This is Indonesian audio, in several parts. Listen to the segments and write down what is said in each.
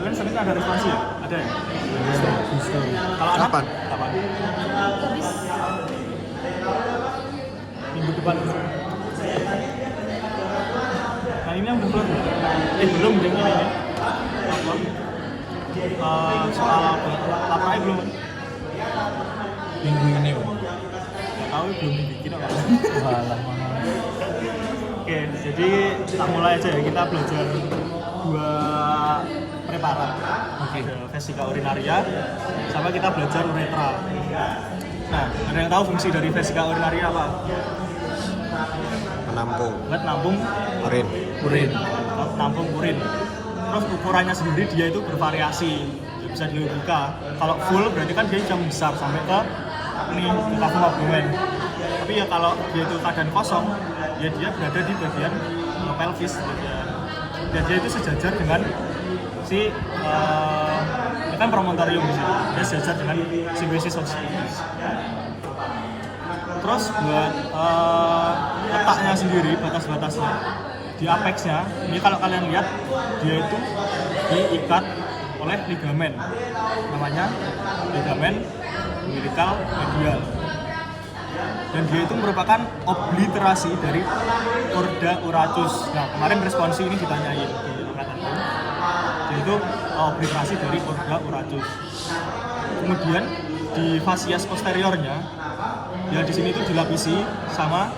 Kan Senin ada responsi ya? Ada ya? Kalau anak? Kapan? Kapan? Minggu depan. Nah ini yang belum. Belum jam ini. Apa? Soal apa belum? Minggu ini Bang. Nggak tahu belum dibikin apa. Walah. Oke, jadi kita mulai aja ya. Kita belajar dua preparat. Oke. Vesica urinaria, sama kita belajar uretra. Nah, ada yang tahu fungsi dari vesica urinaria apa? Menampung Buat nampung urin. nampung urin. Terus ukurannya sendiri dia itu bervariasi, dia bisa dibuka. Kalau full berarti kan dia jam besar sampai ke ini ke kafum abdomen. Tapi ya kalau dia itu keadaan kosong, ya dia berada di bagian pelvis. Dan dia itu sejajar dengan si ini kan promontorium di sini. Dia sejajar dengan simbioses oxygenis. Terus buat letaknya sendiri, batas-batasnya di apexnya, ini kalau kalian lihat dia itu diikat oleh ligamen, namanya ligamen umbilical medial, dan dia itu merupakan obliterasi dari chorda uratus. Nah kemarin responsi ini ditanyain di angkatan dia itu obliterasi dari chorda uratus. Kemudian di fasias posteriornya, ya di sini itu dilapisi sama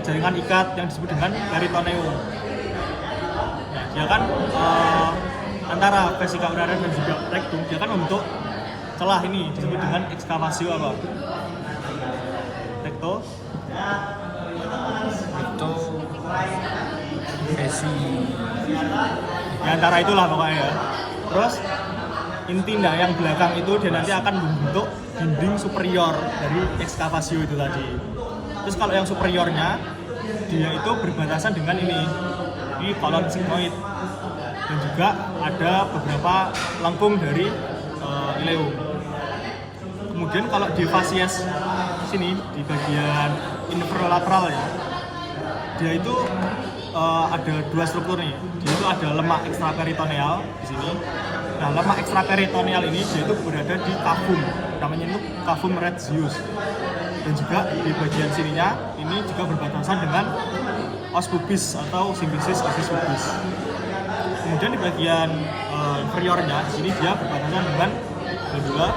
jaringan ikat yang disebut dengan peritoneum. Nah, dia kan antara vesica urinaria dan juga rectum, dia kan membentuk celah ini disebut dengan ekskavasio apa? Recto? Itu vesi. Ya antara itulah pokoknya ya. Terus inti yang belakang itu dia nanti akan membentuk dinding superior dari ekskavasio itu tadi. Terus kalau yang superiornya dia itu berbatasan dengan ini kolon sigmoid, dan juga ada beberapa lengkung dari ileum. Kemudian kalau di fasies sini di bagian inferolateral ya, dia itu ada dua struktur nih. Dia itu ada lemak ekstraperitoneal di sini. Nah, lemak ekstraperitoneal ini dia itu berada di kafum, namanya itu kafum retzius. Dan juga di bagian sininya ini juga berbatasan dengan os pubis atau symphysis osis pubis. Kemudian di bagian inferiornya di sini dia berbatasan dengan glandula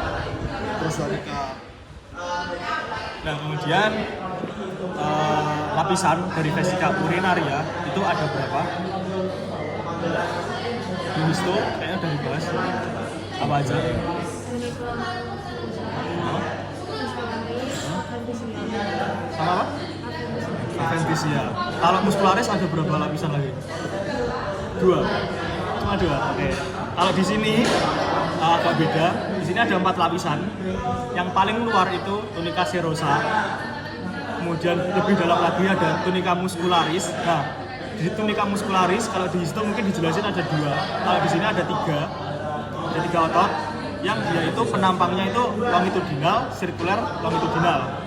prostate. Nah kemudian lapisan dari vesica urinaria itu ada berapa? Di histo kayaknya udah dibahas. Apa aja? Sama apa? Adventisia. Kalau muscularis ada berapa lapisan lagi? 2. Cuma 2. Oke. Kalau di sini agak beda. Di sini ada 4 lapisan. Yang paling luar itu tunica serosa. Kemudian lebih dalam lagi ada tunica muscularis. Nah, di tunica muscularis kalau di histo mungkin dijelasin ada 2. Kalau di sini ada 3. Ada 3 otot yang dia itu penampangnya itu longitudinal, sirkuler, longitudinal.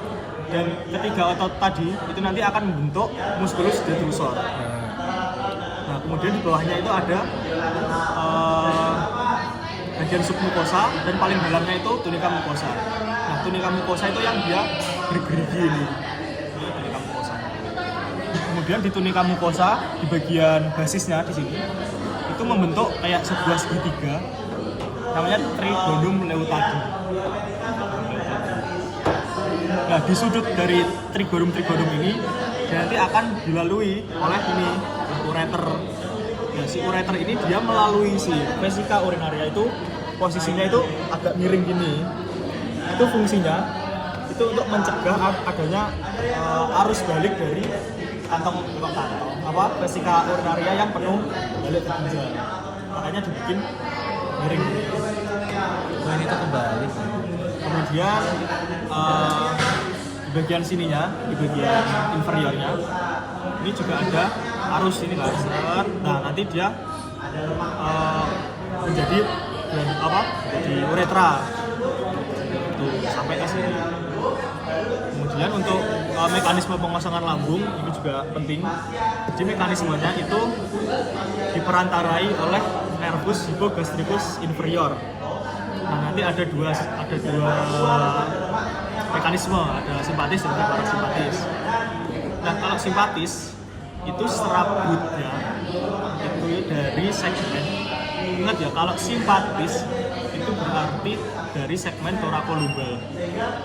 Dan ketiga otot tadi itu nanti akan membentuk musculus detrusor. Nah, kemudian di bawahnya itu ada bagian submukosa, dan paling dalamnya itu tunica mucosa. Nah, tunica mucosa itu yang dia bergerigi ini tunica mucosa. Kemudian di tunica mucosa di bagian basisnya di sini itu membentuk kayak sebuah segitiga, namanya trigonum leutadi. Nah, di sudut dari trigonum ini dia nanti akan dilalui oleh ini ureter. Nah, si ureter ini dia melalui si vesica urinaria itu posisinya itu agak miring gini. Itu fungsinya itu untuk mencegah adanya arus balik dari kantong vesica urinaria yang penuh balik ke ginjal. Makanya dibikin miring gini. Oh, ini tuh kembali. Kemudian di bagian sininya, di bagian inferiornya ini juga ada arus ini kan. Nah, nanti dia menjadi jadi uretra. Tuh, sampai ke sini. Kemudian untuk mekanisme pengosongan lambung ini juga penting. Jadi mekanismenya itu diperantarai oleh nervus hypogastricus inferior. Nah, nanti ada dua mekanisme, ada simpatis dan parasimpatis. Nah, kalau simpatis itu serabutnya itu dari segmen, ingat ya, kalau simpatis itu berarti dari segmen thoracolumbar.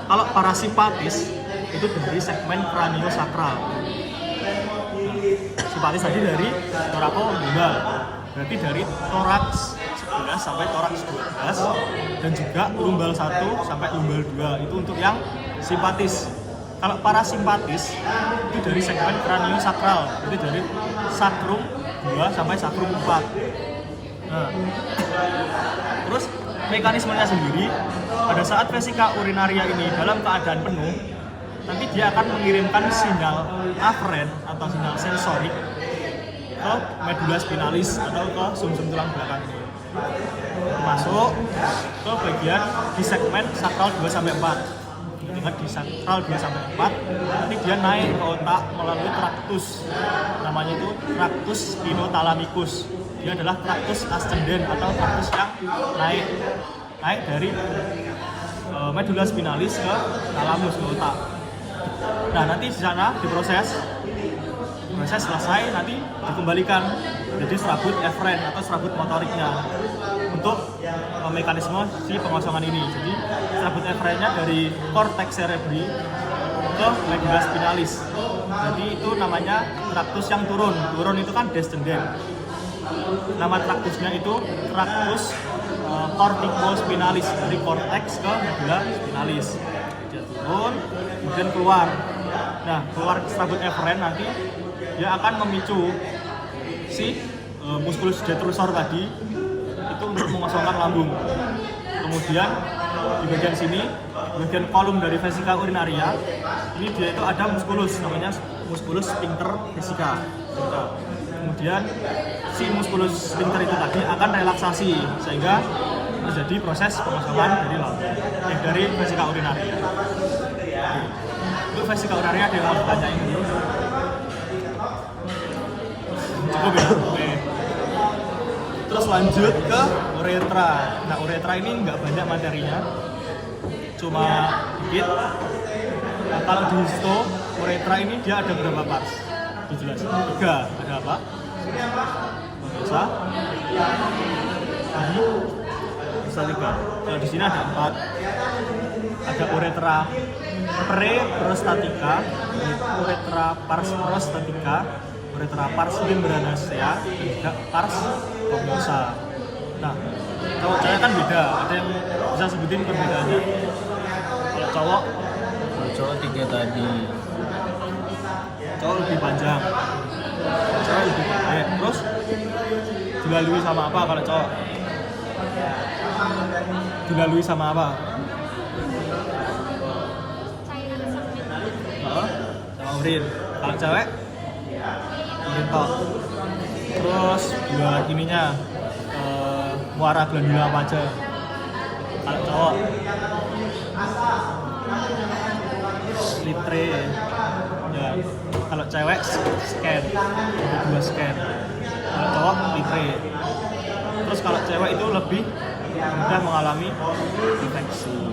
Kalau parasimpatis itu dari segmen craniosacral. Simpatis tadi dari thoracolumbar, berarti dari toraks 11 sampai toraks 12 dan juga lumbal 1 sampai lumbal 2 itu untuk yang simpatis. Kalau parasimpatis itu dari segmen craniosacral, itu dari sacrum 2 sampai sacrum 4. Nah, terus mekanismenya sendiri, pada saat vesika urinaria ini dalam keadaan penuh, nanti dia akan mengirimkan sinyal aferen atau sinyal sensorik ke medula spinalis atau ke sumsum tulang belakang ini. Masuk ke bagian di segmen sakral 2 sampai 4. Ingat, di sakral 2 sampai 4 nanti dia naik ke otak melalui traktus, namanya itu traktus spinothalamicus. Dia adalah traktus ascendens atau traktus yang naik dari medula spinalis ke thalamus, ke otak. Nah, nanti di sana diproses selesai, nanti dikembalikan jadi serabut eferen atau serabut motoriknya untuk mekanisme si pengosongan ini. Jadi serabut eferennya dari cortex cerebri ke medula spinalis. Jadi itu namanya traktus yang turun itu kan descendent. Nama traktusnya itu traktus corticospinalis, dari cortex ke medula spinalis. Dia turun, kemudian keluar. Nah, keluar serabut eferen nanti dia akan memicu si musculus detrusor tadi itu untuk mengosongkan lambung. Kemudian di bagian sini, bagian kolum dari vesika urinaria, ini dia itu ada musculus, namanya musculus sphincter vesica. Kemudian si musculus sphincter itu tadi akan relaksasi sehingga terjadi proses pengosongan dari lambung, dari vesika urinaria. Itu vesika urinaria ada yang mau ditanyain dulu? Cukup ya? Oke. Terus lanjut ke uretra. Nah, uretra ini nggak banyak materinya, cuma dikit. Nah, kalau di histo, uretra ini dia ada berapa pars? Dijelasin. 3. Ada apa? Bisa? Ini bisa 3. Kalau di sini ada 4. Ada uretra pre-prostatica, uretra pars prostatica, uretra pars membranacea, dan juga pars cognosa. Nah, kalau cewek kan beda, ada yang bisa sebutin perbedaannya. Kalau cowok 3 tadi. Cowok lebih panjang, cewek lebih pendek. Terus dilalui sama apa kalau cowok? Dilalui sama apa? Sama urin. Kalau cewek urin tok. Terus buat ininya muara glandula apa aja. Kalau cowok litre ya. Kalau cewek scan, ada 2 scan. Kalau cowok litre. Terus kalau cewek itu lebih mudah mengalami infeksi.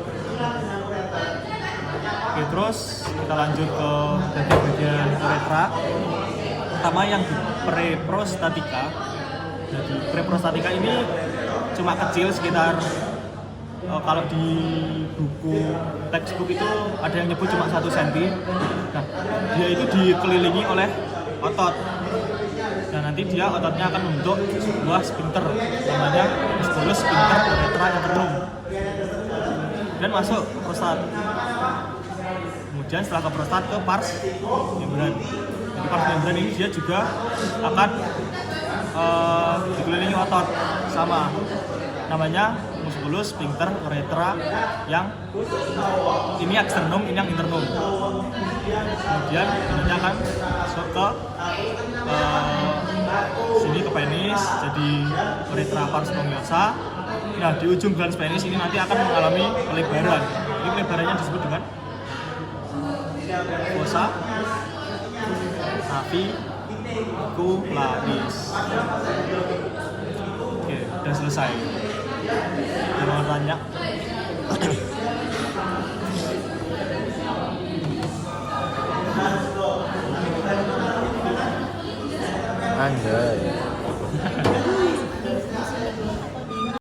Oke, terus kita lanjut ke bagian uretra. Pertama yang di pre-prostatica. Jadi pre-prostatica ini cuma kecil, sekitar kalau di buku textbook itu ada yang nyebut cuma 1 cm. Nah, dia itu dikelilingi oleh otot. Dan nanti dia ototnya akan membentuk sebuah sphincter, namanya musculus sphincter uretra internum. Dan masuk ke prostat. Kemudian setelah ke prostat ke pars membran. Jadi pars membran ini dia juga akan dikelilingi otot, sama namanya musculus sphincter uretra, yang ini externum, ini yang internum. Kemudian ini akan masuk ke sini ke penis, jadi uretra pars cognosa. Nah, di ujung glans penis ini nanti akan mengalami pelebaran. Ini pelebarannya disebut dengan fossa navicularis. Oke. selesai. Jangan tanya. Anjay.